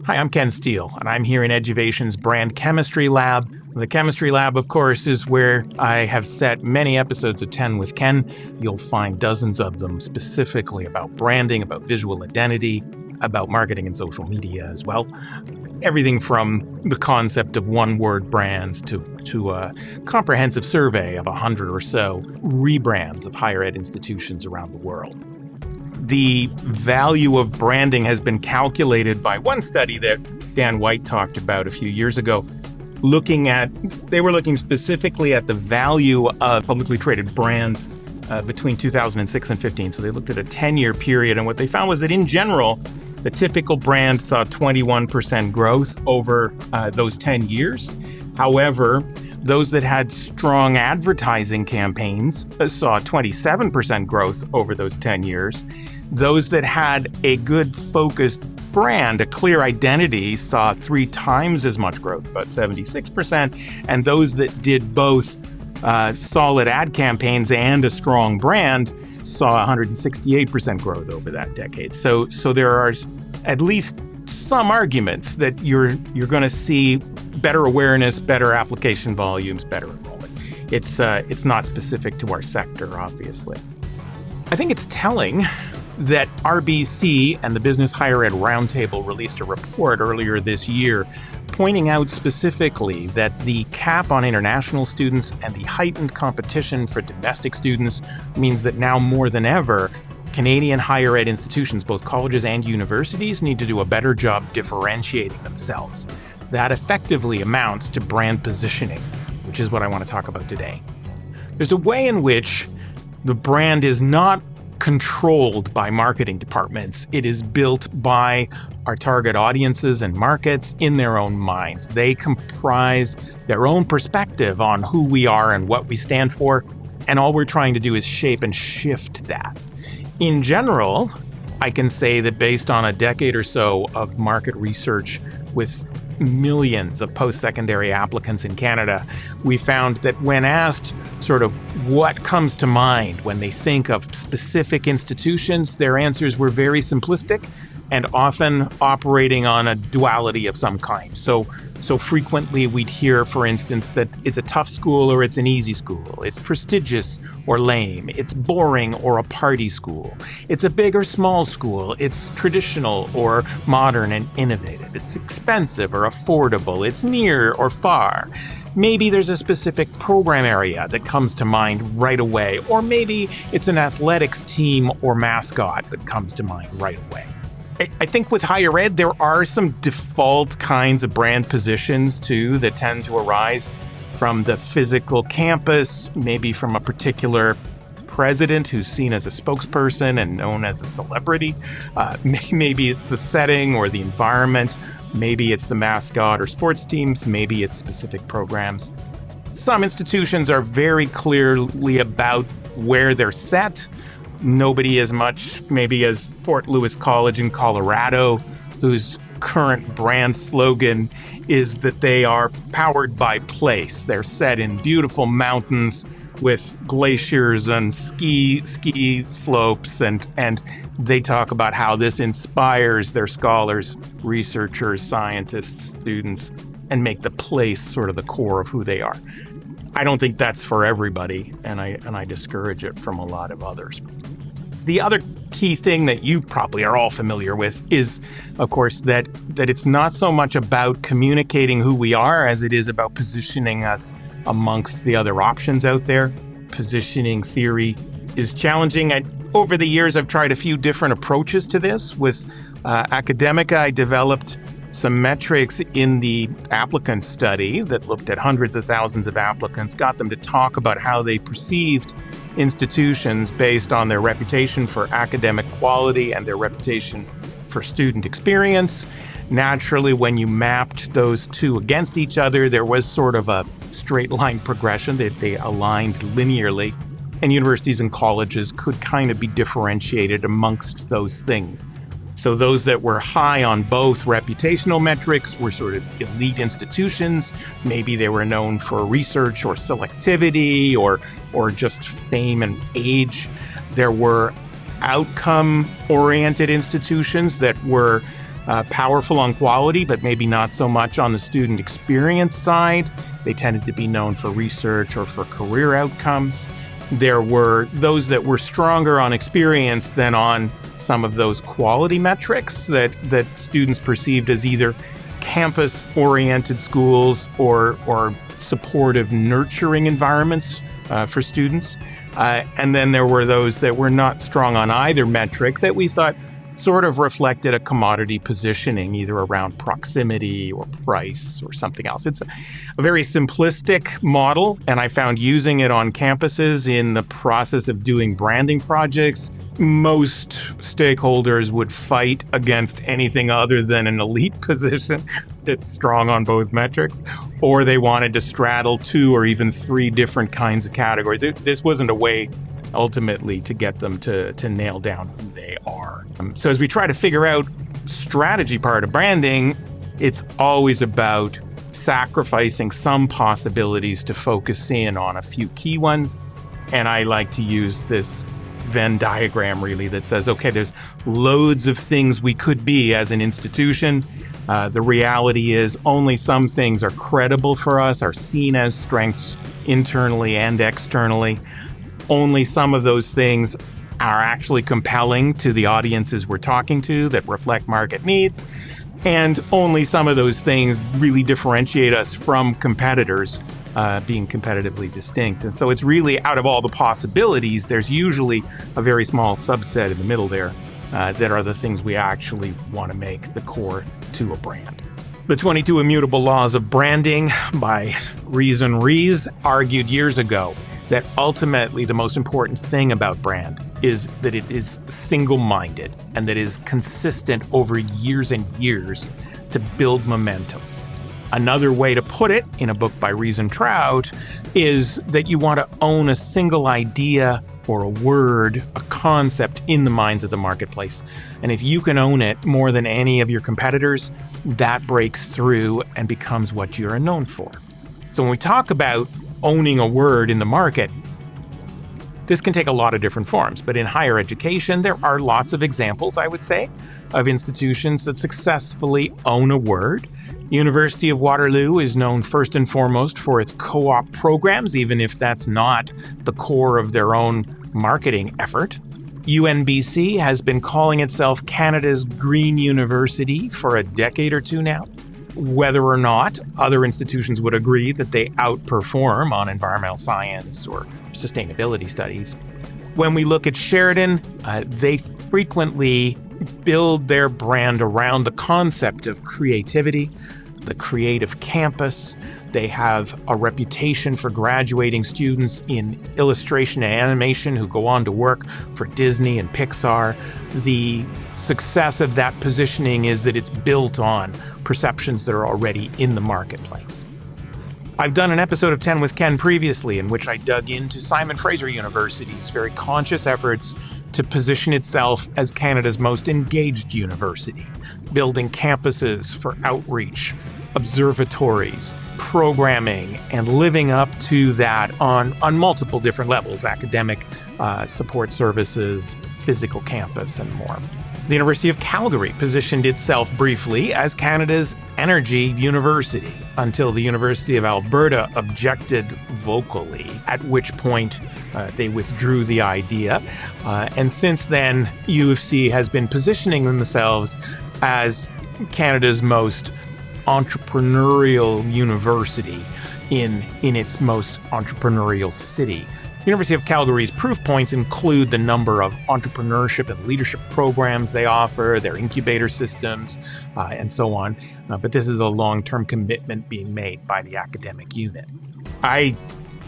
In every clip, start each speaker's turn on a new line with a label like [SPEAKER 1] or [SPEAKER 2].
[SPEAKER 1] Hi, I'm Ken Steele, and I'm here in Eduvation's Brand Chemistry Lab. The Chemistry Lab, of course, is where I have set many episodes of 10 with Ken. You'll find dozens of them specifically about branding, about visual identity, about marketing and social media as well. Everything from the concept of one-word brands to a comprehensive survey of 100 or so rebrands of higher ed institutions around the world. The value of branding has been calculated by one study that Dan White talked about a few years ago. They were looking specifically at the value of publicly traded brands between 2006 and 15. So they looked at a 10-year period, and what they found was that in general, the typical brand saw 21% growth over those 10 years. However, those that had strong advertising campaigns saw 27% growth over those 10 years. Those that had a good focused brand, a clear identity, saw 3 times as much growth, about 76%. And those that did both solid ad campaigns and a strong brand saw 168% growth over that decade. So there are at least some arguments that you're going to see better awareness, better application volumes, better enrollment. It's not specific to our sector, obviously. I think it's telling that RBC and the Business Higher Ed Roundtable released a report earlier this year pointing out specifically that the cap on international students and the heightened competition for domestic students means that now more than ever, Canadian higher ed institutions, both colleges and universities, need to do a better job differentiating themselves. That effectively amounts to brand positioning, which is what I want to talk about today. There's a way in which the brand is not controlled by marketing departments. It is built by our target audiences and markets in their own minds. They comprise their own perspective on who we are and what we stand for, and all we're trying to do is shape and shift that. In general, I can say that based on a decade or so of market research with millions of post-secondary applicants in Canada, we found that when asked sort of what comes to mind when they think of specific institutions, their answers were very simplistic and often operating on a duality of some kind. So frequently we'd hear, for instance, that it's a tough school or it's an easy school. It's prestigious or lame. It's boring or a party school. It's a big or small school. It's traditional or modern and innovative. It's expensive or affordable. It's near or far. Maybe there's a specific program area that comes to mind right away, or maybe it's an athletics team or mascot that comes to mind right away. I think with higher ed, there are some default kinds of brand positions, too, that tend to arise from the physical campus, maybe from a particular president who's seen as a spokesperson and known as a celebrity. Maybe it's the setting or the environment. Maybe it's the mascot or sports teams. Maybe it's specific programs. Some institutions are very clearly about where they're set. Nobody as much maybe as Fort Lewis College in Colorado, whose current brand slogan is that they are powered by place. They're set in beautiful mountains with glaciers and ski slopes, and they talk about how this inspires their scholars, researchers, scientists, students, and make the place sort of the core of who they are. I don't think that's for everybody, and I discourage it from a lot of others. The other key thing that you probably are all familiar with is, of course, that it's not so much about communicating who we are as it is about positioning us amongst the other options out there. Positioning theory is challenging. Over the years, I've tried a few different approaches to this. With Academica, I developed some metrics in the applicant study that looked at hundreds of thousands of applicants, got them to talk about how they perceived institutions based on their reputation for academic quality and their reputation for student experience. Naturally, when you mapped those two against each other, there was sort of a straight line progression that they aligned linearly, and universities and colleges could kind of be differentiated amongst those things. So those that were high on both reputational metrics were sort of elite institutions. Maybe they were known for research or selectivity or just fame and age. There were outcome-oriented institutions that were powerful on quality, but maybe not so much on the student experience side. They tended to be known for research or for career outcomes. There were those that were stronger on experience than on some of those quality metrics that students perceived as either campus-oriented schools or supportive, nurturing environments for students. And then there were those that were not strong on either metric that we thought sort of reflected a commodity positioning, either around proximity or price or something else. It's a very simplistic model, and I found using it on campuses in the process of doing branding projects, most stakeholders would fight against anything other than an elite position that's strong on both metrics, or they wanted to straddle 2 or even 3 different kinds of categories. This wasn't a way ultimately to get them to nail down who they are. So as we try to figure out strategy part of branding, it's always about sacrificing some possibilities to focus in on a few key ones. And I like to use this Venn diagram really that says, okay, there's loads of things we could be as an institution. The reality is only some things are credible for us, are seen as strengths internally and externally. Only some of those things are actually compelling to the audiences we're talking to that reflect market needs. And only some of those things really differentiate us from competitors, being competitively distinct. And so it's really out of all the possibilities, there's usually a very small subset in the middle there that are the things we actually want to make the core to a brand. The 22 Immutable Laws of Branding by Rees argued years ago that ultimately the most important thing about brand is that it is single-minded and that it is consistent over years and years to build momentum. Another way to put it in a book by Rees and Trout is that you want to own a single idea or a word, a concept in the minds of the marketplace. And if you can own it more than any of your competitors, that breaks through and becomes what you're known for. So when we talk about owning a word in the market, this can take a lot of different forms, but in higher education, there are lots of examples, I would say, of institutions that successfully own a word. University of Waterloo is known first and foremost for its co-op programs, even if that's not the core of their own marketing effort. UNBC has been calling itself Canada's Green University for a decade or two now. Whether or not other institutions would agree that they outperform on environmental science or sustainability studies. When we look at Sheridan, they frequently build their brand around the concept of creativity, the creative campus. They have a reputation for graduating students in illustration and animation who go on to work for Disney and Pixar. The success of that positioning is that it's built on perceptions that are already in the marketplace. I've done an episode of 10 with Ken previously in which I dug into Simon Fraser University's very conscious efforts to position itself as Canada's most engaged university, building campuses for outreach, observatories, programming, and living up to that on multiple different levels, academic, support services, physical campus, and more. The University of Calgary positioned itself briefly as Canada's energy university until the University of Alberta objected vocally, at which point they withdrew the idea. And since then, U of C has been positioning themselves as Canada's most entrepreneurial university in its most entrepreneurial city. University of Calgary's proof points include the number of entrepreneurship and leadership programs they offer, their incubator systems, and so on. But this is a long-term commitment being made by the academic unit. I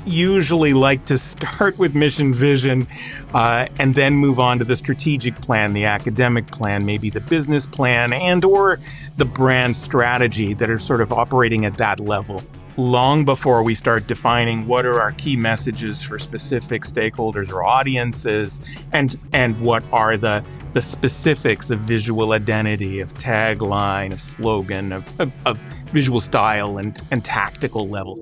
[SPEAKER 1] usually like to start with mission vision and then move on to the strategic plan, the academic plan, maybe the business plan, and or the brand strategy that are sort of operating at that level, long before we start defining what are our key messages for specific stakeholders or audiences, and what are the specifics of visual identity, of tagline, of slogan, of visual style and tactical level.